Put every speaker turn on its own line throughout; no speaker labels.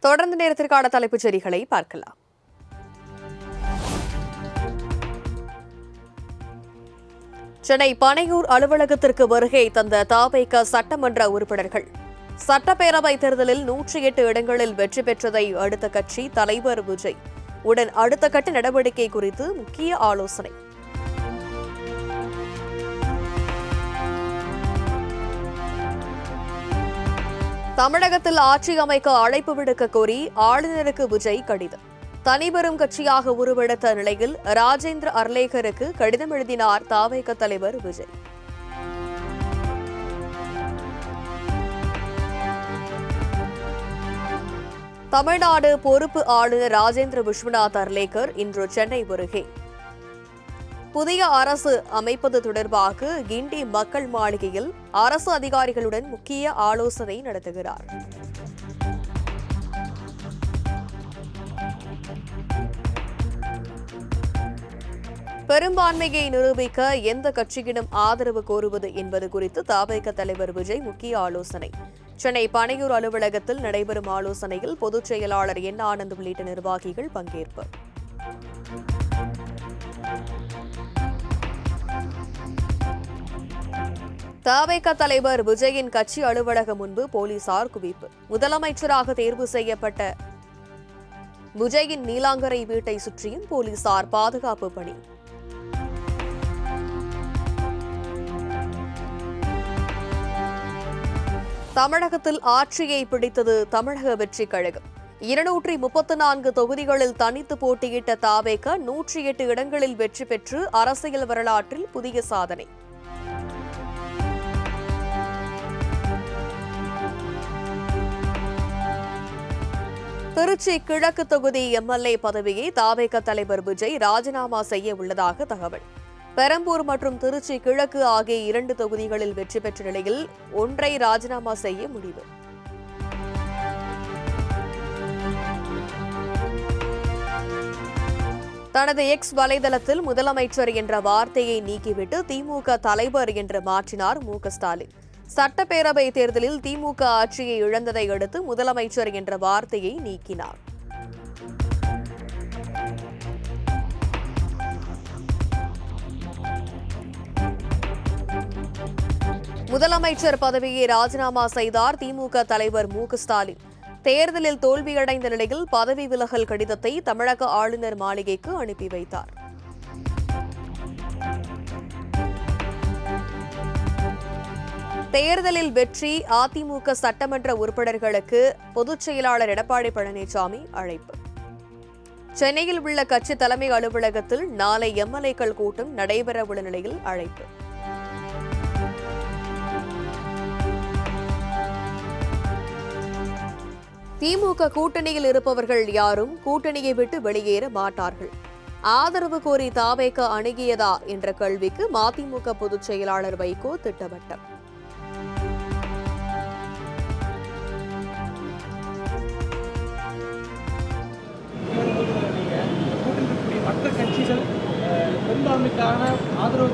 தொடர்ந்து நேரத்திற்கான தலைப்புச் செய்திகளை பார்க்கலாம். சென்னை பனையூர் அலுவலகத்திற்கு வருகை தந்த தவேக சட்டமன்ற உறுப்பினர்கள் சட்டப்பேரவைத் தேர்தலில் 108 இடங்களில் வெற்றி பெற்றதை அடுத்த கட்சி தலைவர் விஜய் உடன் அடுத்த கட்ட நடவடிக்கை குறித்து முக்கிய ஆலோசனை. தமிழகத்தில் ஆட்சி அமைக்க அழைப்பு விடுக்க கோரி ஆளுநருக்கு விஜய் கடிதம். தனிபெரும் கட்சியாக உருவெடுத்த நிலையில் ராஜேந்திர அர்லேகருக்கு கடிதம் எழுதினார் தவேக தலைவர் விஜய். தமிழ்நாடு பொறுப்பு ஆளுநர் ராஜேந்திர விஸ்வநாத் அர்லேகர் இன்று சென்னை வருகை. புதிய அரசு அமைப்பது தொடர்பாக கிண்டி மக்கள் மாளிகையில் அரசு அதிகாரிகளுடன் முக்கிய ஆலோசனை நடத்துகிறார். பெரும்பான்மையை நிரூபிக்க எந்த கட்சியிடம் ஆதரவு கோருவது என்பது குறித்து தவேக தலைவர் விஜய் முக்கிய ஆலோசனை. சென்னை பனையூர் அலுவலகத்தில் நடைபெறும் ஆலோசனையில் பொதுச் செயலாளர் என் ஆனந்த் உள்ளிட்ட நிர்வாகிகள் பங்கேற்பு. தவேக தலைவர் விஜயின் கட்சி அலுவலகம் முன்பு போலீசார் குவிப்பு. முதலமைச்சராக தேர்வு செய்யப்பட்ட விஜயின் நீலாங்கரை வீட்டை சுற்றியும் போலீசார் பாதுகாப்பு பணி. தமிழகத்தில் ஆட்சியை பிடித்தது தமிழக வெற்றிக் கழகம். 234 தொகுதிகளில் தனித்து போட்டியிட்ட தவேக 108 இடங்களில் வெற்றி பெற்று அரசியல் வரலாற்றில் புதிய சாதனை. திருச்சி கிழக்கு தொகுதி எம்எல்ஏ பதவியை தவேக தலைவர் விஜய் ராஜினாமா செய்ய உள்ளதாக தகவல். பெரம்பூர் மற்றும் திருச்சி கிழக்கு ஆகிய 2 தொகுதிகளில் வெற்றி பெற்ற நிலையில் ஒன்றை ராஜினாமா செய்ய முடிவு. தனது எக்ஸ் வலைதளத்தில் முதலமைச்சர் என்ற வார்த்தையை நீக்கிவிட்டு திமுக தலைவர் என்று மாற்றினார் மு.க.ஸ்டாலின். சட்டப்பேரவை தேர்தலில் திமுக ஆட்சியை இழந்ததை அடுத்து முதலமைச்சர் என்ற வார்த்தையை நீக்கினார். முதலமைச்சர் பதவியை ராஜினாமா செய்தார் திமுக தலைவர் மு.க.ஸ்டாலின். தேர்தலில் தோல்வியடைந்த நிலையில் பதவி விலகல் கடிதத்தை தமிழக ஆளுநர் மாளிகைக்கு அனுப்பி வைத்தார். தேர்தலில் வெற்றி அதிமுக சட்டமன்ற உறுப்பினர்களுக்கு பொதுச் செயலாளர் எடப்பாடி பழனிசாமி அழைப்பு. சென்னையில் உள்ள கட்சி தலைமை அலுவலகத்தில் நாளை எம்எல்ஏக்கள் கூட்டம் நடைபெறவுள்ள நிலையில் அழைப்பு. திமுக கூட்டணியில் இருப்பவர்கள் யாரும் கூட்டணியை விட்டு வெளியேற மாட்டார்கள். ஆதரவு கோரி தவேக அணுகியதா என்ற கேள்விக்கு மதிமுக பொதுச் செயலாளர் வைகோ திட்டவட்டம்.
மற்ற கட்சிகள் பெரும்பான்மைக்கான ஆதரவு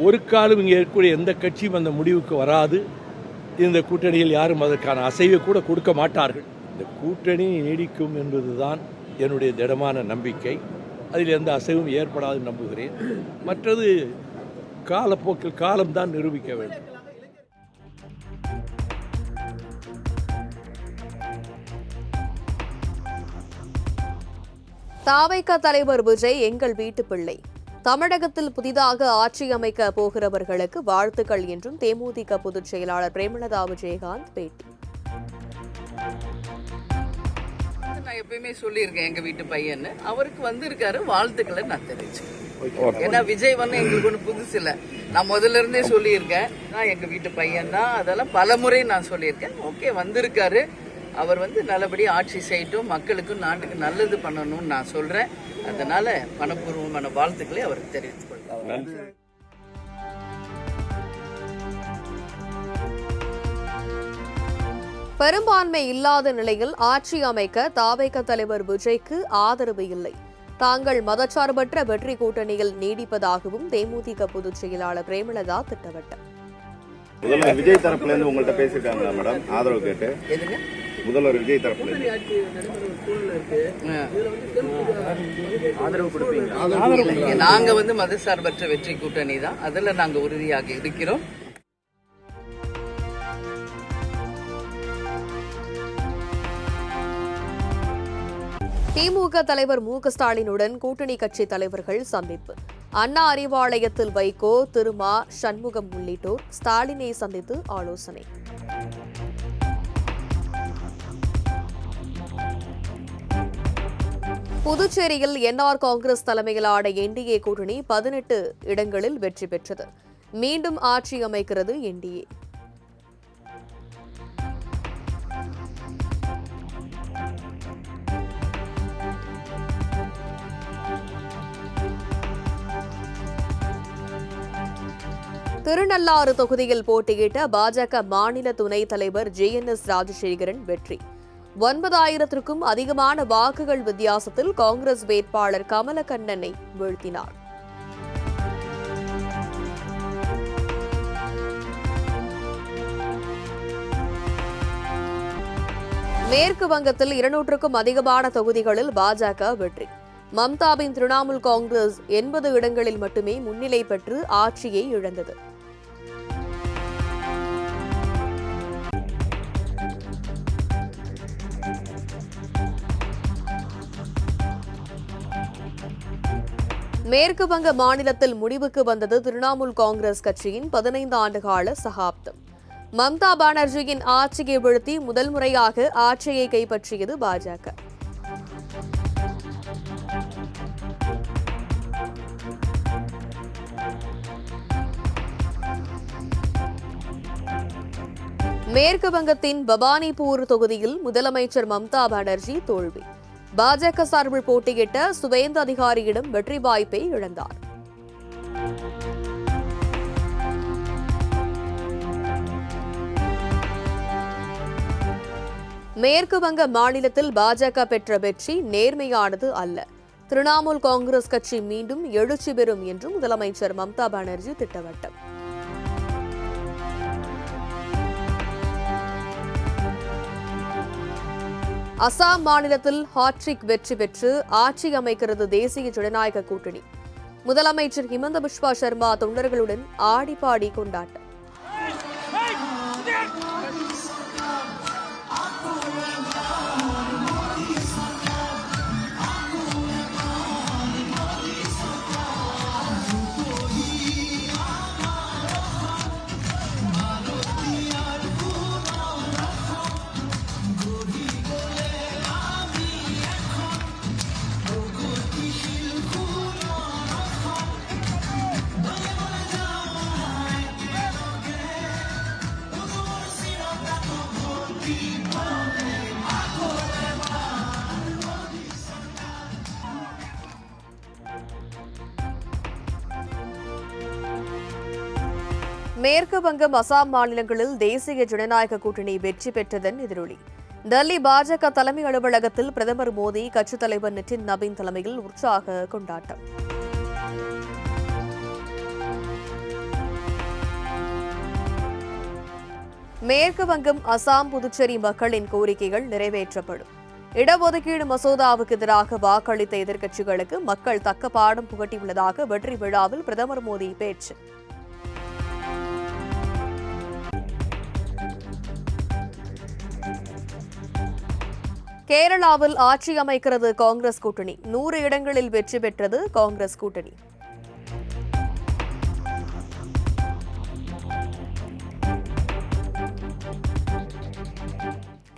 ஒரு காலம் இங்கே இருக்கக்கூடிய எந்த கட்சியும் அந்த முடிவுக்கு வராது. இந்த கூட்டணியில் யாரும் அதற்கான அசைவை கூட கொடுக்க மாட்டார்கள். இந்த கூட்டணி நீடிக்கும் என்பதுதான் என்னுடைய திடமான நம்பிக்கை. அதில் எந்த அசைவும் ஏற்படாது நம்புகிறேன். மற்றது காலப்போக்கில் காலம்தான் நிரூபிக்க வேண்டும்.
தவேக தலைவர் விஜய் எங்கள் வீட்டு பிள்ளை. தமிழகத்தில் புதிதாக ஆட்சி அமைக்க போகிறவர்களுக்கு வாழ்த்துக்கள் என்றும் தேமுதிக பொதுச் செயலாளர் பிரேமலதா விஜயகாந்த் பேட்டி.
நான் எப்பயுமே சொல்லியிருக்கேன் எங்க வீட்டு பையன் அவருக்கு வந்திருக்காரு, வாழ்த்துக்களை நான் தெரிவிச்சேன். ஏன்னா விஜய் எங்களுக்கு ஒண்ணு புதுசு இல்ல, நான் முதல்ல இருந்தே சொல்லியிருக்கேன். நான் எங்க வீட்டு பையன் தான், அதெல்லாம் பல முறை நான் சொல்லியிருக்கேன். ஓகே, வந்திருக்காரு, அவர் நல்லபடியா ஆட்சி செய்யட்டும், மக்களுக்கும் நாட்டுக்கு நல்லது பண்ணணும்னு நான் சொல்றேன். அதனால மனப்பூர்வமான வாழ்த்துக்களை அவருக்கு தெரிவித்துக் கொள்கிறேன்.
பெரும்பான்மை இல்லாத நிலையில் ஆட்சி அமைக்க தவேக தலைவர் விஜய்க்கு ஆதரவு இல்லை. தாங்கள் மதச்சார்பற்ற வெற்றி கூட்டணியில் நீடிப்பதாகவும் தேமுதிக பொதுச் செயலாளர் பிரேமலதா திட்டவட்டம்.
விஜய் தரப்புல இருந்து உங்கள்கிட்ட பேசிருக்காங்களா மேடம் ஆதரவு கேட்டு? முதல்வர் விஜய் தரப்புல
நாங்க மதசார்பற்ற வெற்றி கூட்டணி தான், அதுல நாங்க உறுதியாக இருக்கிறோம்.
திமுக தலைவர் மு.க. ஸ்டாலினுடன் கூட்டணி கட்சி தலைவர்கள் சந்திப்பு. அண்ணா அறிவாலயத்தில் வைகோ, திருமா, சண்முகம் உள்ளிட்டோர் ஸ்டாலினை சந்தித்து ஆலோசனை. புதுச்சேரியில் என்ஆர் காங்கிரஸ் தலைமையிலான என்டிஏ கூட்டணி 18 இடங்களில் வெற்றி பெற்றது. மீண்டும் ஆட்சி அமைக்கிறது என்டிஏ. திருநள்ளாறு தொகுதியில் போட்டியிட்ட பாஜக மாநில துணைத் தலைவர் ஜே.என்.எஸ். ராஜசேகரன் வெற்றி. 9,000க்கும் அதிகமான வாக்குகள் வித்தியாசத்தில் காங்கிரஸ் வேட்பாளர் கமலக்கண்ணனை வீழ்த்தினார். மேற்கு வங்கத்தில் 200க்கும் அதிகமான தொகுதிகளில் பாஜக வெற்றி. மம்தாவின் திரிணாமுல் காங்கிரஸ் 80 இடங்களில் மட்டுமே முன்னிலை பெற்று ஆட்சியை இழந்தது. மேற்கு வங்க மாநிலத்தில் முடிவுக்கு வந்தது திரிணாமுல் காங்கிரஸ் கட்சியின் 15 ஆண்டுகால சகாப்தம். மம்தா பானர்ஜியின் ஆட்சியை வீழ்த்தி முதல் முறையாக ஆட்சியை கைப்பற்றியது பாஜக. மேற்கு வங்கத்தின் பவானிபூர் தொகுதியில் முதலமைச்சர் மம்தா பானர்ஜி தோல்வி. பாஜக சார்பில் போட்டியிட்ட சுவேந்து அதிகாரியிடம் வெற்றி வாய்ப்பை இழந்தார். மேற்கு வங்க மாநிலத்தில் பாஜக பெற்ற வெற்றி நேர்மையானது அல்ல. திரிணாமுல் காங்கிரஸ் கட்சி மீண்டும் எழுச்சி பெறும் என்று முதலமைச்சர் மம்தா பானர்ஜி திட்டவட்டம். அசாம் மாநிலத்தில் ஹாட்ரிக் வெற்றி பெற்று ஆட்சி அமைக்கிறது தேசிய ஜனநாயக கூட்டணி. முதலமைச்சர் ஹிமந்த பிஸ்வா சர்மா தொண்டர்களுடன் ஆடிப்பாடி கொண்டாட்டம். மேற்கு வங்கம், அசாம் மாநிலங்களில் தேசிய ஜனநாயக கூட்டணி வெற்றி பெற்றதன் எதிரொலி. டெல்லி பாஜக தலைமை அலுவலகத்தில் பிரதமர் மோடி, கட்சித் தலைவர் நிதின் நபீன் தலைமையில் உற்சாக கொண்டாட்டம். மேற்கு வங்கம், அசாம், புதுச்சேரி மக்களின் கோரிக்கைகள் நிறைவேற்றப்படும். இடஒதுக்கீடு மசோதாவுக்கு எதிராக வாக்களித்த எதிர்க்கட்சிகளுக்கு மக்கள் தக்க பாடம் புகட்டியுள்ளதாக வெற்றி விழாவில் பிரதமர் மோடி பேச்சு. கேரளாவில் ஆட்சி அமைக்கிறது காங்கிரஸ் கூட்டணி. 100 இடங்களில் வெற்றி பெற்றது காங்கிரஸ் கூட்டணி.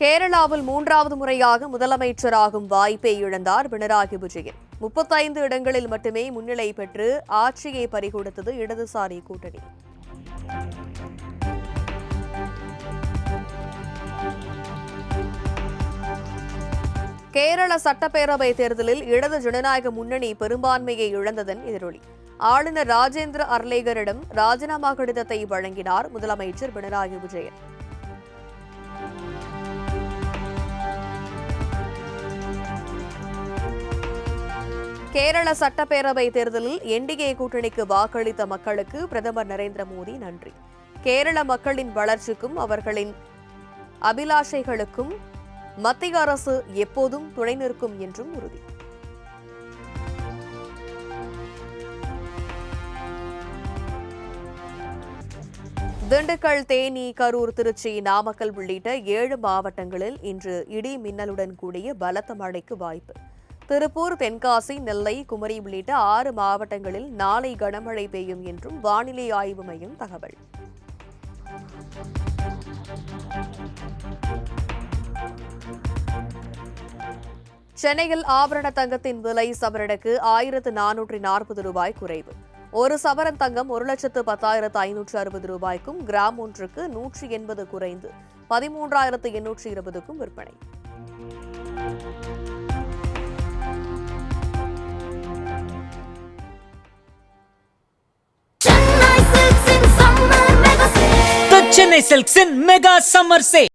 கேரளாவில் 3வது முறையாக முதலமைச்சராகும் வாய்ப்பை இழந்தார் பினராயி விஜயன். 35 இடங்களில் மட்டுமே முன்னிலை பெற்று ஆட்சியை பறிகொடுத்தது இடதுசாரி கூட்டணி. கேரள சட்டப்பேரவை தேர்தலில் இடது ஜனநாயக முன்னணி பெரும்பான்மையை இழந்ததன் எதிரொலி. ஆளுநர் ராஜேந்திர அர்லேகரிடம் ராஜினாமா கடிதத்தை வழங்கினார் முதலமைச்சர் பினராயி விஜயன். கேரள சட்டப்பேரவை தேர்தலில் என்டிஏ கூட்டணிக்கு வாக்களித்த மக்களுக்கு பிரதமர் நரேந்திர மோடி நன்றி. கேரள மக்களின் வளர்ச்சிக்கும் அவர்களின் அபிலாஷைகளுக்கும் மத்திய அரசு எப்போதும் துணை நிற்கும் என்றும் உறுதி. திண்டுக்கல், தேனி, கரூர், திருச்சி, நாமக்கல் உள்ளிட்ட 7 மாவட்டங்களில் இன்று இடி மின்னலுடன் கூடிய பலத்த மழைக்கு வாய்ப்பு. திருப்பூர், தென்காசி, நெல்லை, குமரி உள்ளிட்ட 6 மாவட்டங்களில் நாளை கனமழை பெய்யும் என்றும் வானிலை ஆய்வு மையம் தகவல். சென்னையில் ஆபரண தங்கத்தின் விலை சவரனுக்கு 1440 ரூபாய் குறைவு. ஒரு சவரன் தங்கம் 1,10,560 ரூபாய்க்கும், கிராம் ஒன்றுக்கு 180 குறைந்து 13,820க்கும் விற்பனை.
Chennai Silks in Mega Summer Sale.